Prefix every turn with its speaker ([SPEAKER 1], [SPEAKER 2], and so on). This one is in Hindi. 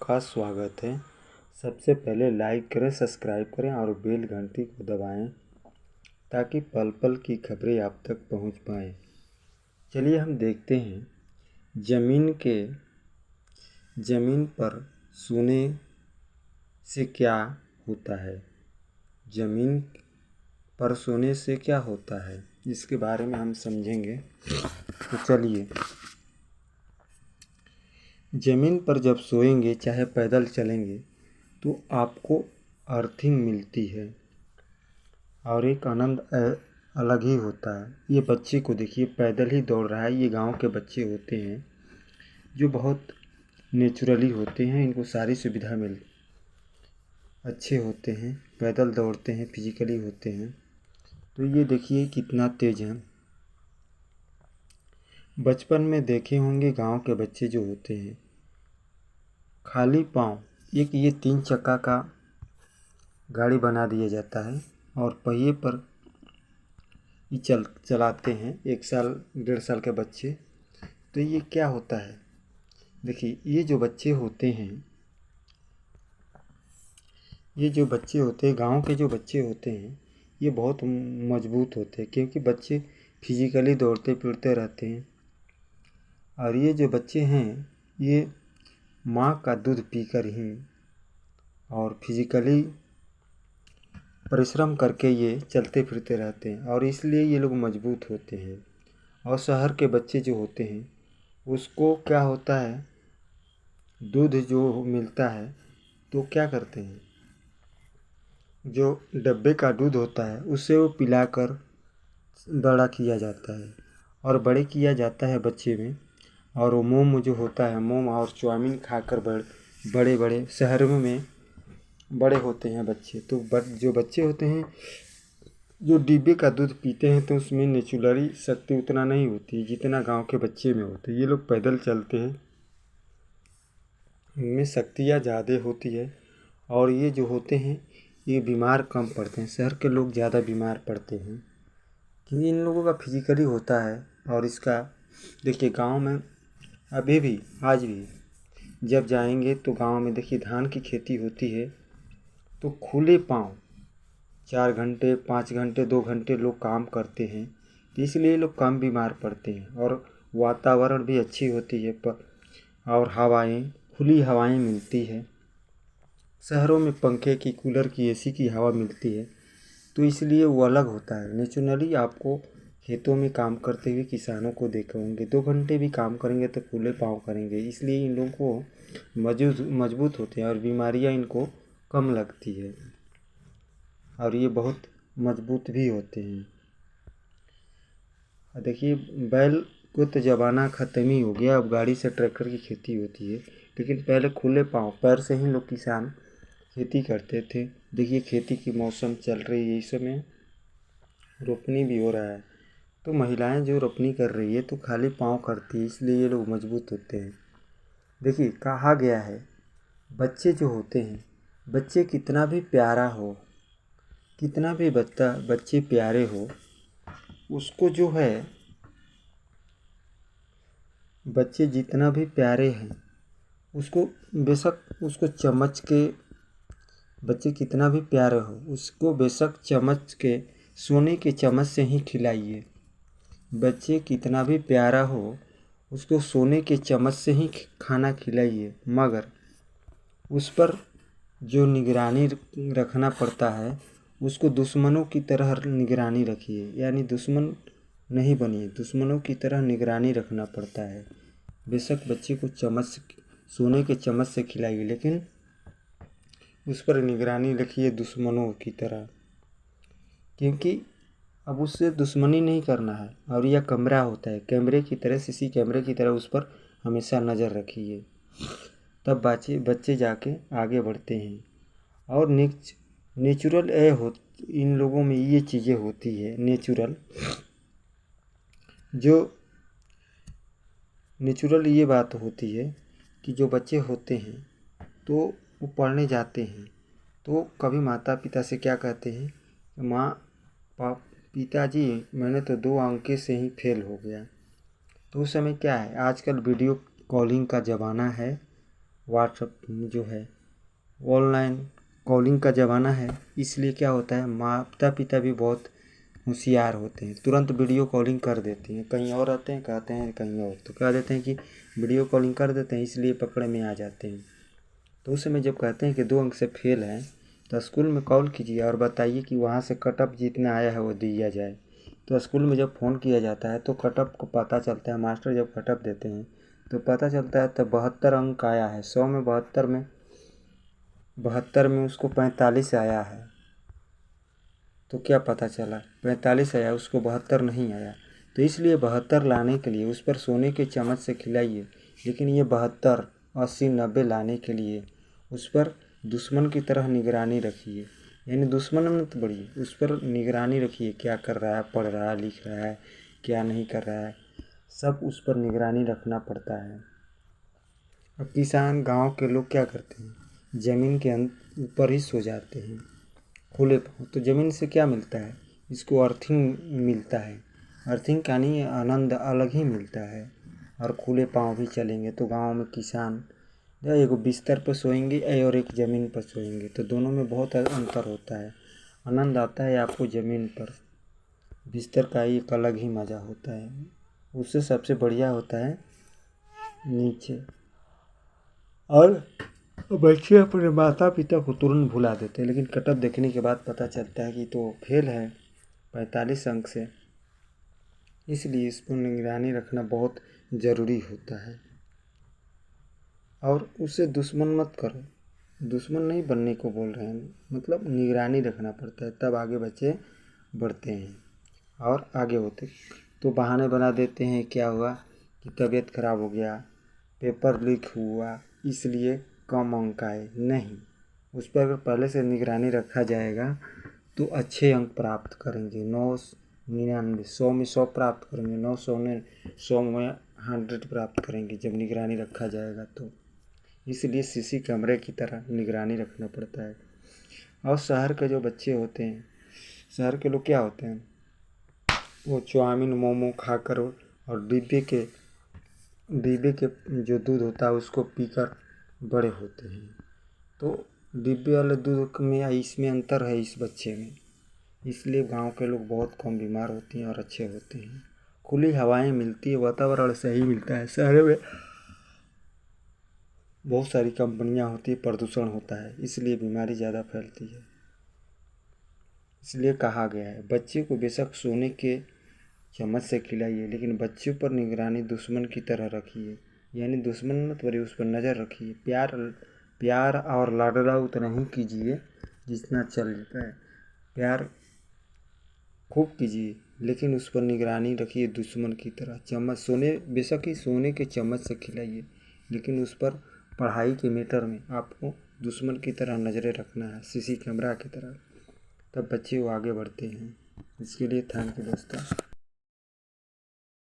[SPEAKER 1] आपका स्वागत है। सबसे पहले लाइक करें, सब्सक्राइब करें और बेल घंटी को दबाएं ताकि पल पल की खबरें आप तक पहुंच पाएं। चलिए हम देखते हैं ज़मीन पर सोने से क्या होता है। ज़मीन पर सोने से क्या होता है इसके बारे में हम समझेंगे। तो चलिए, ज़मीन पर जब सोएंगे चाहे पैदल चलेंगे तो आपको अर्थिंग मिलती है और एक आनंद अलग ही होता है। ये बच्चे को देखिए, पैदल ही दौड़ रहा है। ये गांव के बच्चे होते हैं जो बहुत नेचुरली होते हैं, इनको सारी सुविधा अच्छे होते हैं, पैदल दौड़ते हैं, फिजिकली होते हैं। तो ये देखिए कितना तेज है। बचपन में देखे होंगे गांव के बच्चे जो होते हैं खाली पाँव ये 3 चक्का का गाड़ी बना दिया जाता है और पहिए पर ये चलाते हैं 1 साल 1.5 साल के बच्चे। तो ये क्या होता है, देखिए ये जो बच्चे होते हैं गांव के जो बच्चे होते हैं ये बहुत मजबूत होते हैं, क्योंकि बच्चे फिजिकली दौड़ते फिरते रहते हैं। और ये जो बच्चे हैं ये माँ का दूध पीकर ही और फिजिकली परिश्रम करके ये चलते फिरते रहते हैं और इसलिए ये लोग मजबूत होते हैं। और शहर के बच्चे जो होते हैं उसको क्या होता है, दूध जो मिलता है तो क्या करते हैं, जो डब्बे का दूध होता है उससे वो पिलाकर बड़ा किया जाता है और बड़े किया जाता है बच्चे में। और वो मोम जो होता है, मोम और चाउमीन खाकर बड़े बड़े शहरों में बड़े होते हैं बच्चे। तो जो बच्चे होते हैं जो डिब्बे का दूध पीते हैं तो उसमें नेचुरली शक्ति उतना नहीं होती जितना गांव के बच्चे में होती है। ये लोग पैदल चलते हैं, इनमें शक्तियाँ ज़्यादा होती है और ये जो होते हैं ये बीमार कम पड़ते हैं। शहर के लोग ज़्यादा बीमार पड़ते हैं क्योंकि इन लोगों का फिजिकली होता है। और इसका देखिए गांव में अभी भी आज भी जब जाएंगे तो गांव में देखिए धान की खेती होती है तो खुले पाँव 4 घंटे 5 घंटे 2 घंटे लोग काम करते हैं, तो इसलिए लोग कम बीमार पड़ते हैं। और वातावरण भी अच्छी होती है और खुली हवाएं मिलती है। शहरों में पंखे की, कूलर की, एसी की हवा मिलती है, तो इसलिए वो अलग होता है। नेचुरली आपको खेतों में काम करते हुए किसानों को देखे होंगे 2 घंटे भी काम करेंगे तो खुले पाँव करेंगे, इसलिए इन लोगों को मजबूत होते हैं और बीमारियां इनको कम लगती है और ये बहुत मजबूत भी होते हैं। देखिए बैल को तो ज़माना ख़त्म ही हो गया, अब गाड़ी से ट्रैक्टर की खेती होती है, लेकिन पहले खुले पाँव पैर से ही लोग किसान खेती करते थे। देखिए खेती की मौसम चल रही है, इस समय रोपनी भी हो रहा है, तो महिलाएं जो रोपनी कर रही है तो खाली पाँव करती है, इसलिए ये लोग मजबूत होते हैं। देखिए कहा गया है बच्चे जो होते हैं, बच्चे कितना भी प्यारा हो, कितना भी बच्चे प्यारे हो, उसको जो है बच्चे जितना भी प्यारे हैं उसको बेशक उसको चम्मच के, बच्चे कितना भी प्यारे हो उसको बेशक चम्मच के, सोने के चम्मच से ही खिलाइए। बच्चे कितना भी प्यारा हो उसको सोने के चम्मच से ही खाना खिलाइए, मगर उस पर जो निगरानी रखना पड़ता है उसको दुश्मनों की तरह निगरानी रखिए, यानी दुश्मन नहीं बनिए, दुश्मनों की तरह निगरानी रखना पड़ता है। बेशक बच्चे को सोने के चम्मच से खिलाइए, लेकिन उस पर निगरानी रखिए दुश्मनों की तरह, क्योंकि अब उससे दुश्मनी नहीं करना है। और यह कैमरा होता है, कैमरे की तरह, सीसी कैमरे की तरह उस पर हमेशा नज़र रखिए, तब बच्चे जाके आगे बढ़ते हैं। और नेचुरल इन लोगों में ये चीज़ें होती है नेचुरल ये बात होती है कि जो बच्चे होते हैं तो वो पढ़ने जाते हैं तो कभी माता पिता से क्या कहते हैं, पिताजी मैंने तो 2 अंक से ही फेल हो गया। तो उस समय क्या है, आजकल वीडियो कॉलिंग का ज़माना है, व्हाट्सएप जो है ऑनलाइन कॉलिंग का ज़माना है, इसलिए क्या होता है माता पिता भी बहुत होशियार होते हैं, तुरंत वीडियो कॉलिंग कर देते हैं। कहीं और रहते हैं कहते हैं कहीं और, तो कह देते हैं कि वीडियो कॉलिंग कर देते हैं, इसलिए पकड़े में आ जाते हैं। तो उस समय जब कहते हैं कि 2 अंक से फेल हैं तो स्कूल में कॉल कीजिए और बताइए कि वहाँ से कटअप जितना आया है वो दिया जाए। तो स्कूल में जब फ़ोन किया जाता है तो कटअप को पता चलता है, मास्टर जब कटअप देते हैं तो पता चलता है तो 72 अंक आया है। 100 में 72 में उसको 45 आया है। तो क्या पता चला 45 आया, उसको 72 नहीं आया। तो इसलिए 72 लाने के लिए उस पर सोने के चम्मच से खिलाइए, लेकिन ये 72, 80, 90 लाने के लिए उस पर दुश्मन की तरह निगरानी रखिए। यानी दुश्मन मत बढ़िए, उस पर निगरानी रखिए, क्या कर रहा है, पढ़ रहा है, लिख रहा है, क्या नहीं कर रहा है, सब उस पर निगरानी रखना पड़ता है। अब किसान गांव के लोग क्या करते हैं, ज़मीन के ऊपर ही सो जाते हैं खुले पाँव। तो ज़मीन से क्या मिलता है, इसको अर्थिंग मिलता है। अर्थिंग का नहीं आनंद अलग ही मिलता है। और खुले पाँव भी चलेंगे तो गांव में किसान एक बिस्तर पर सोएंगे और एक ज़मीन पर सोएंगे, तो दोनों में बहुत अंतर होता है। आनंद आता है आपको ज़मीन पर, बिस्तर का एक अलग ही मज़ा होता है। उससे सबसे बढ़िया होता है नीचे। और बच्चे अपने माता पिता को तुरंत भुला देते हैं, लेकिन कटअप देखने के बाद पता चलता है कि तो फेल है 45 अंक से। इसलिए इस पर निगरानी रखना बहुत ज़रूरी होता है। और उससे दुश्मन मत करो, दुश्मन नहीं बनने को बोल रहे हैं, मतलब निगरानी रखना पड़ता है, तब आगे बच्चे बढ़ते हैं और आगे होते। तो बहाने बना देते हैं क्या हुआ कि तबीयत खराब हो गया, पेपर लीक हुआ इसलिए कम अंक आए, नहीं। उस पर अगर पहले से निगरानी रखा जाएगा तो अच्छे अंक प्राप्त करेंगे। 99, 100 में 100 प्राप्त करेंगे, 900 में 100 में 100 प्राप्त करेंगे जब निगरानी रखा जाएगा। तो इसलिए सीसी कैमरे की तरह निगरानी रखना पड़ता है। और शहर के जो बच्चे होते हैं, शहर के लोग क्या होते हैं, वो चाउमीन मोमो खाकर और डिब्बे के जो दूध होता है उसको पीकर बड़े होते हैं। तो डिब्बे वाले दूध में इसमें अंतर है इस बच्चे में, इसलिए गांव के लोग बहुत कम बीमार होते हैं और अच्छे होते हैं। खुली हवाएं मिलती है, वातावरण सही मिलता है। शहर में बहुत सारी कंपनियां होती है, प्रदूषण होता है, इसलिए बीमारी ज़्यादा फैलती है। इसलिए कहा गया है बच्चे को बेशक सोने के चम्मच से खिलाइए, लेकिन बच्चों पर निगरानी दुश्मन की तरह रखिए। यानी दुश्मन मत बनिए, उस पर नज़र रखिए। प्यार और लाडला उतना ही कीजिए जितना चल पाए। प्यार खूब कीजिए, लेकिन उस पर निगरानी रखिए दुश्मन की तरह। चम्मच बेशक ही सोने के चम्मच से खिलाइए, लेकिन उस पर पढ़ाई के मैटर में आपको दुश्मन की तरह नज़रें रखना है, सीसी कैमरा की तरह, तब बच्चे वो आगे बढ़ते हैं। इसके लिए थैंक यू दोस्तों।